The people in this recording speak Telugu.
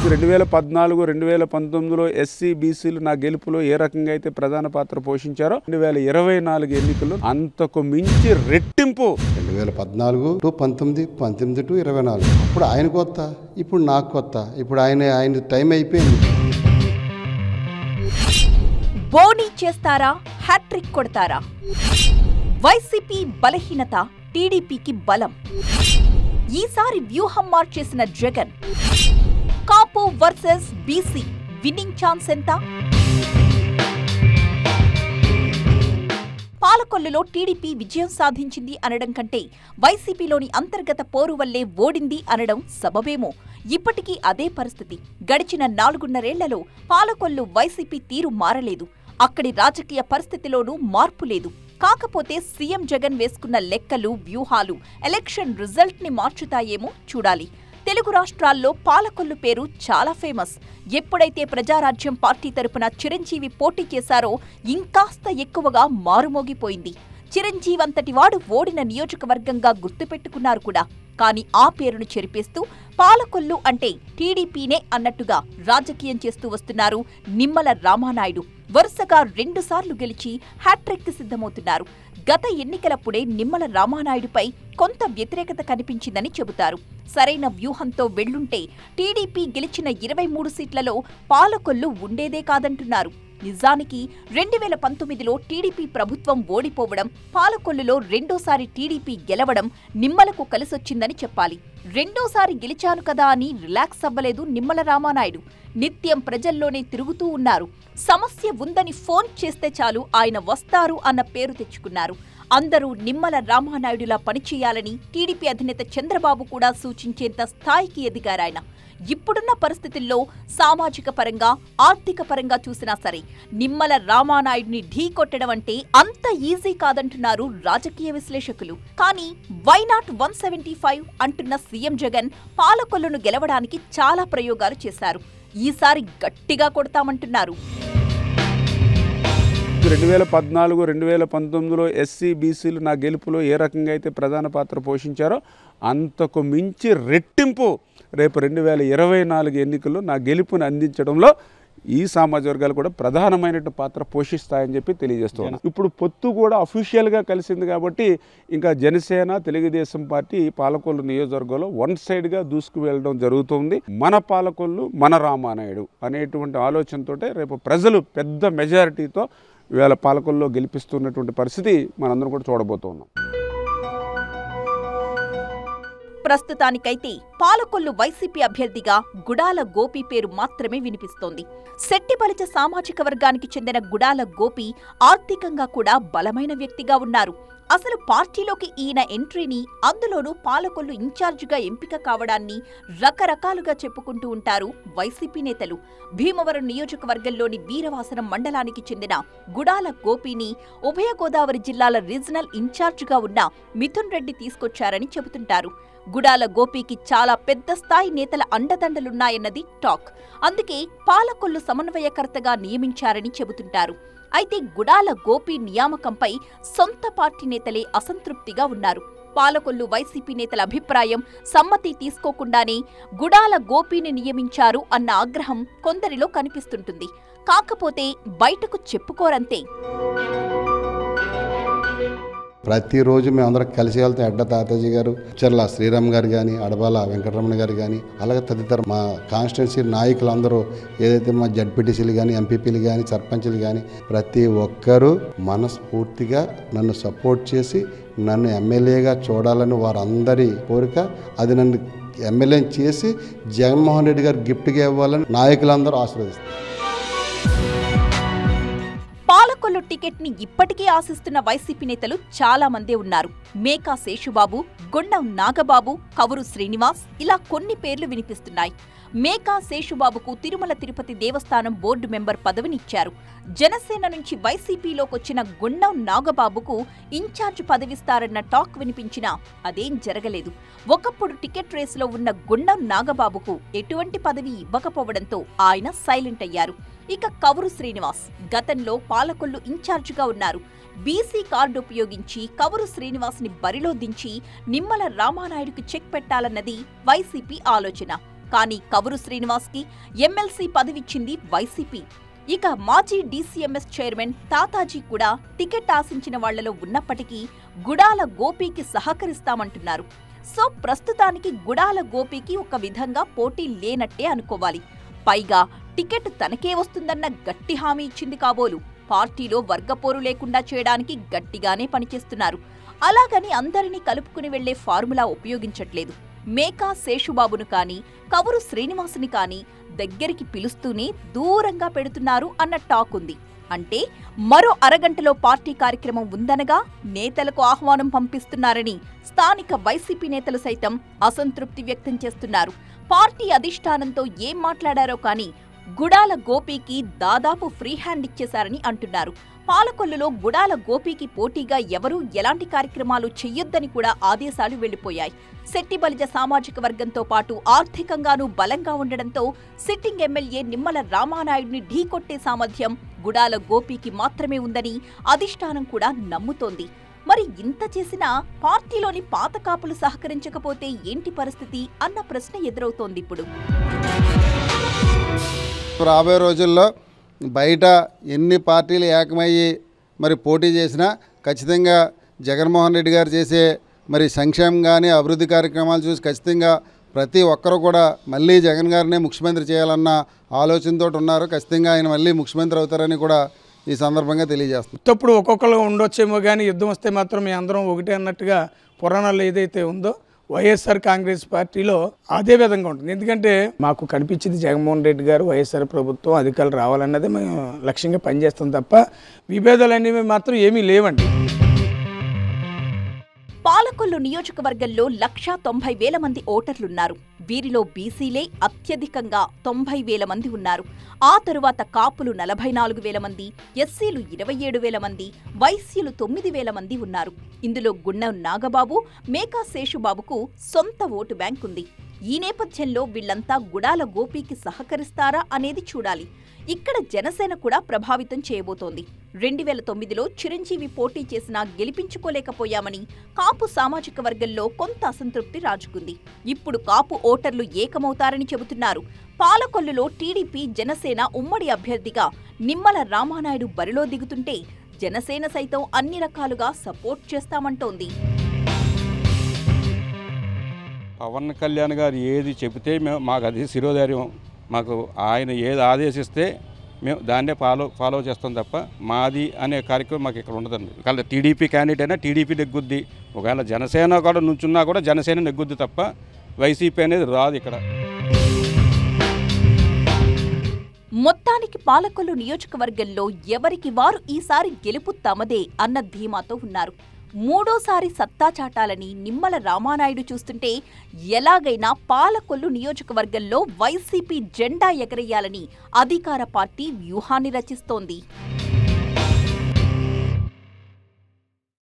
2014, 2019లో ఎస్సీ బీసీలు నా గెలుపులో ఏ రకంగా అయితే ప్రధాన పాత్ర పోషించారో 2024 ఎన్నికల్లో అంతకు మించి రెట్టింపు. 2014 to 19, 19 to 24 అప్పుడు ఆయన కొత్త, ఇప్పుడు నాకు కొత్త. ఇప్పుడు ఆయన టైం అయిపోయింది. బోనీ చేస్తారా, హ్యాట్రిక్ కొడతారా? వైసీపీ బలహీనత, టీడీపీకి బలం. ఈసారి వ్యూహం మార్చేసిన జగన్. కాపు వర్సెస్ బీసీ, విన్నింగ్ ఛాన్స్ ఎంత? పాలకొల్లులో టీడీపీ విజయం సాధించింది అనడం కంటే వైసీపీలోని అంతర్గత పోరు వల్లే ఓడింది అనడం సబబేమో. ఇప్పటికీ అదే పరిస్థితి. గడిచిన 4.5 పాలకొల్లు వైసీపీ తీరు మారలేదు. అక్కడి రాజకీయ పరిస్థితిలోనూ మార్పు లేదు. కాకపోతే సీఎం జగన్ వేసుకున్న లెక్కలు, వ్యూహాలు ఎలక్షన్ రిజల్ట్ ని మార్చుతాయేమో చూడాలి. తెలుగు రాష్ట్రాల్లో పాలకొల్లు పేరు చాలా ఫేమస్. ఎప్పుడైతే ప్రజారాజ్యం పార్టీ తరపున చిరంజీవి పోటీ చేశారో ఇంకాస్త ఎక్కువగా మారుమోగిపోయింది. చిరంజీవి అంతటి వాడు ఓడిన నియోజకవర్గంగా గుర్తుపెట్టుకున్నారు కూడా. కానీ ఆ పేరును చెరిపేస్తూ పాలకొల్లు అంటే టీడీపీనే అన్నట్టుగా రాజకీయం చేస్తూ వస్తున్నారు నిమ్మల రామానాయుడు. వరుసగా 2 సార్లు గెలిచి హ్యాట్రిక్ సిద్ధమవుతున్నారు. గత ఎన్నికలప్పుడే నిమ్మల రామానాయుడుపై కొంత వ్యతిరేకత కనిపించిందని చెబుతారు. సరైన వ్యూహంతో వెళ్లుంటే టీడీపీ గెలిచిన 23 సీట్లలో పాలకొల్లు ఉండేదే కాదంటున్నారు. నిజానికి 2019లో టీడీపీ ప్రభుత్వం ఓడిపోవడం, పాలకొల్లులో రెండోసారి టీడీపీ గెలవడం నిమ్మలకు కలిసొచ్చిందని చెప్పాలి. రెండోసారి గెలిచాను కదా అని రిలాక్స్ అవ్వలేదు నిమ్మల రామానాయుడు. నిత్యం ప్రజల్లోనే తిరుగుతూ ఉన్నారు. సమస్య ఉందని ఫోన్ చేస్తే చాలు ఆయన వస్తారు అన్న పేరు తెచ్చుకున్నారు. అందరూ నిమ్మల రామానాయుడులా పనిచేయాలని టీడీపీ అధినేత చంద్రబాబు కూడా సూచించేంత స్థాయికి ఎదిగారాయన. ఇప్పుడున్న పరిస్థితుల్లో సామాజిక పరంగా, ఆర్థిక పరంగా చూసినా సరే నిమ్మల రామానాయుడిని ఢీకొట్టడం అంటే అంత ఈజీ కాదంటున్నారు రాజకీయ విశ్లేషకులు. కానీ వై నాట్ 175 అంటున్న సీఎం జగన్ పాలకొల్లును గెలవడానికి చాలా ప్రయోగాలు చేశారు. ఈసారి గట్టిగా కొడతామంటున్నారు. 2014, 2019లో ఎస్సీ బీసీలు నా గెలుపులో ఏ రకంగా అయితే ప్రధాన పాత్ర పోషించారో అంతకు మించి రెట్టింపు రేపు 2024 ఎన్నికల్లో నా గెలుపుని అందించడంలో ఈ సామాజిక వర్గాలు కూడా ప్రధానమైన పాత్ర పోషిస్తాయని చెప్పి తెలియజేస్తున్నాను. ఇప్పుడు పొత్తు కూడా అఫీషియల్గా కలిసింది కాబట్టి ఇంకా జనసేన, తెలుగుదేశం పార్టీ పాలకొల్లు నియోజకవర్గంలో వన్ సైడ్గా దూసుకు వెళ్ళడం జరుగుతుంది. మన పాలకొల్లు, మన రామానాయుడు అనేటువంటి ఆలోచనతో రేపు ప్రజలు పెద్ద మెజారిటీతో ఇవాళ పాలకొల్లో గెలిపిస్తున్నటువంటి పరిస్థితి మనందరం కూడా చూడబోతున్నాం. ప్రస్తుతానికైతే పాలకొల్లు వైసీపీ అభ్యర్థిగా గుడాల గోపి పేరు మాత్రమే వినిపిస్తోంది. శెట్టిబలిజ సామాజిక వర్గానికి చెందిన గుడాల గోపి ఆర్థికంగా కూడా బలమైన వ్యక్తిగా ఉన్నారు. అసలు పార్టీలోకి ఈయన ఎంట్రీని, అందులోనూ పాలకొల్లు ఇన్ఛార్జిగా ఎంపిక కావడాన్ని రకరకాలుగా చెప్పుకుంటూ ఉంటారు వైసీపీ నేతలు. భీమవరం నియోజకవర్గంలోని వీరవాసనం మండలానికి చెందిన గుడాల గోపిని ఉభయ గోదావరి జిల్లాల రీజనల్ ఇన్ఛార్జిగా ఉన్న మిథున్ రెడ్డి తీసుకొచ్చారని చెబుతుంటారు. గుడాల గోపికి చాలా పెద్ద స్థాయి నేతల అండదండలున్నాయన్నది టాక్. అందుకే పాలకొల్లు సమన్వయకర్తగా నియమించారని చెబుతుంటారు. అయితే గుడాల గోపి నియామకంపై సొంత పార్టీ నేతలే అసంతృప్తిగా ఉన్నారు. పాలకొల్లు వైసీపీ నేతల అభిప్రాయం, సమ్మతి తీసుకోకుండానే గుడాల గోపిని నియమించారు అన్న ఆగ్రహం కొందరిలో కనిపిస్తుంటుంది. కాకపోతే బయటకు చెప్పుకోరంతే. ప్రతిరోజు మేమందరం కలిసి వెళ్తాం. ఎడ్డ తాతాజీ గారు, చర్ల శ్రీరామ్ గారు కానీ, అడబాల వెంకటరమణ గారు కానీ, అలాగే తదితర మా కాన్స్టిట్యున్సీ నాయకులందరూ, ఏదైతే మా జడ్పీటీసీలు కానీ, ఎంపీపీలు కానీ, సర్పంచ్లు కానీ, ప్రతి ఒక్కరూ మనస్ఫూర్తిగా నన్ను సపోర్ట్ చేసి నన్ను ఎమ్మెల్యేగా చూడాలని వారందరి కోరిక. అది నన్ను ఎమ్మెల్యేని చేసి జగన్మోహన్ రెడ్డి గారు గిఫ్ట్గా ఇవ్వాలని నాయకులందరూ ఆశీర్వదిస్తారు. పాలకొల్లు టికెట్ ని ఇప్పటికీ ఆశిస్తున్న వైసీపీ నేతలు చాలా మందే ఉన్నారు. మేకా శేషుబాబు, గుండం నాగబాబు, కవురు శ్రీనివాస్, ఇలా కొన్ని పేర్లు వినిపిస్తున్నాయి. మేకా శేషుబాబుకు తిరుమల తిరుపతి దేవస్థానం బోర్డు మెంబర్ పదవినిచ్చారు. జనసేన నుంచి వైసీపీలోకొచ్చిన గుండం నాగబాబుకు ఇన్ఛార్జ్ పదవిస్తారన్న టాక్ వినిపించినా అదేం జరగలేదు. ఒకప్పుడు టికెట్ రేసులో ఉన్న గుండం నాగబాబుకు ఎటువంటి పదవి ఇవ్వకపోవడంతో ఆయన సైలెంట్ అయ్యారు. ఇక కవురు శ్రీనివాస్ గతంలో పాలకొల్లు ఇన్ఛార్జిగా ఉన్నారు. బీసీ కార్డు ఉపయోగించి కవురు శ్రీనివాస్ ని బరిలో దించి నిమ్మల రామానాయుడుకి చెక్ పెట్టాలన్నది వైసీపీ ఆలోచన. కానీ కవురు శ్రీనివాస్కి ఎమ్మెల్సీ పదవిచ్చింది వైసీపీ. ఇక మాజీ డీసీఎంఎస్ చైర్మన్ తాతాజీ కూడా టికెట్ ఆశించిన వాళ్లలో ఉన్నప్పటికీ గుడాల గోపీకి సహకరిస్తామంటున్నారు. సో ప్రస్తుతానికి గుడాల గోపీకి ఒక విధంగా పోటీ లేనట్టే అనుకోవాలి. పైగా టికెట్ తనకే వస్తుందన్న గట్టి హామీ ఇచ్చింది కాబోలు. పార్టీలో వర్గపోరు లేకుండా చేయడానికి గట్టిగానే పనిచేస్తున్నారు. అలాగని అందరినీ కలుపుకుని వెళ్లే ఫార్ములా ఉపయోగించట్లేదు. మేకా శేషుబాబును కానీ కవురు శ్రీనివాసుని కానీ దగ్గరికి పిలుస్తూనే దూరంగా పెడుతున్నారు అన్న టాక్ ఉంది. అంటే మరో అరగంటలో పార్టీ కార్యక్రమం ఉందనగా నేతలకు ఆహ్వానం పంపిస్తున్నారని స్థానిక వైసీపీ నేతలు సైతం అసంతృప్తి వ్యక్తం చేస్తున్నారు. పార్టీ అధిష్టానంతో ఏం మాట్లాడారో కానీ గుడాల గోపీకి దాదాపు ఫ్రీ హ్యాండ్ ఇచ్చేశారని అంటున్నారు. పాలకొల్లులో గుడాల గోపీకి పోటీగా ఎవరూ ఎలాంటి కార్యక్రమాలు చెయ్యొద్దని కూడా ఆదేశాలు వెళ్లిపోయాయి. శెట్టిబలిజ సామాజిక వర్గంతో పాటు ఆర్థికంగానూ బలంగా ఉండడంతో సిట్టింగ్ ఎమ్మెల్యే నిమ్మల రామానాయుడిని ఢీకొట్టే సామర్థ్యం గుడాల గోపీకి మాత్రమే ఉందని అధిష్టానం కూడా నమ్ముతోంది. మరి ఇంత చేసినా పార్టీలోని పాత కాపులు సహకరించకపోతే ఏంటి పరిస్థితి అన్న ప్రశ్న ఎదురవుతోంది ఇప్పుడు. రాబోయే రోజుల్లో బయట ఎన్ని పార్టీలు ఏకమయ్యి మరి పోటీ చేసినా ఖచ్చితంగా జగన్మోహన్ రెడ్డి గారు చేసే మరి సంక్షేమం కానీ అభివృద్ధి కార్యక్రమాలు చూసి ఖచ్చితంగా ప్రతి ఒక్కరూ కూడా మళ్ళీ జగన్ గారినే ముఖ్యమంత్రి చేయాలన్న ఆలోచనతో ఉన్నారు. ఖచ్చితంగా ఆయన మళ్ళీ ముఖ్యమంత్రి అవుతారని కూడా ఈ సందర్భంగా తెలియజేస్తుంది. ఇప్పుడు ఒక్కొక్కరు ఉండొచ్చేమో కానీ యుద్ధం వస్తే మాత్రం మీ అందరం ఒకటే అన్నట్టుగా పురాణాలు ఏదైతే ఉందో వైఎస్ఆర్ కాంగ్రెస్ పార్టీలో అదే విధంగా ఉంటుంది. ఎందుకంటే మాకు కనిపించింది జగన్మోహన్ రెడ్డి గారు వైఎస్ఆర్ ప్రభుత్వం అధికారులు రావాలన్నదే మేము లక్ష్యంగా పనిచేస్తాం తప్ప విభేదాలు అనేవి మాత్రం ఏమీ లేవండి. పాలకొల్లు నియోజకవర్గంలో 1,90,000 మంది ఓటర్లున్నారు. వీరిలో బీసీలే అత్యధికంగా 90,000 మంది ఉన్నారు. ఆ తరువాత కాపులు 44,000 మంది, ఎస్సీలు 27,000 మంది, వైశ్యులు 9,000 మంది ఉన్నారు. ఇందులో గుండం నాగబాబు, మేకా శేషుబాబుకు సొంత ఓటు బ్యాంక్ ఉంది. ఈ నేపథ్యంలో వీళ్లంతా గుడాల గోపీకి సహకరిస్తారా అనేది చూడాలి. ఇక్కడ జనసేన కూడా ప్రభావితం చేయబోతోంది. 2009లో చిరంజీవి పోటీ చేసినా గెలిపించుకోలేకపోయామని కాపు సామాజిక వర్గంలో కొంత అసంతృప్తి రాజుకుంది. ఇప్పుడు కాపు ఓటర్లు ఏకమవుతారని చెబుతున్నారు. పాలకొల్లులో టీడీపీ జనసేన ఉమ్మడి అభ్యర్థిగా నిమ్మల రామానాయుడు బరిలో దిగుతుంటే జనసేన సైతం అన్ని రకాలుగా సపోర్ట్ చేస్తామంటోంది. పవన్ కళ్యాణ్ గారు ఏది చెబితే మాకు అది శిరోధైర్యం. మాకు ఆయన ఏది ఆదేశిస్తే మేము దాన్నే ఫాలో చేస్తాం తప్ప మాది అనే కార్యక్రమం మాకు ఇక్కడ ఉండదండి. ఒకవేళ టీడీపీ క్యాండిడేట్ అయినా టీడీపీ నెగ్గుద్ది, ఒకవేళ జనసేన కూడా నుంచున్నా కూడా జనసేన నెగ్గుద్ది తప్ప వైసీపీ అనేది రాదు ఇక్కడ. మొత్తానికి పాలకొల్లు నియోజకవర్గంలో ఎవరికి వారు ఈసారి గెలుపు తమదే అన్న ధీమాతో ఉన్నారు. మూడోసారి సత్తా చాటాలని నిమ్మల రామానాయుడు చూస్తుంటే ఎలాగైనా పాలకొల్లు నియోజకవర్గంలో వైసీపీ జెండా ఎగరేయాలని అధికార పార్టీ వ్యూహాన్ని రచిస్తోంది.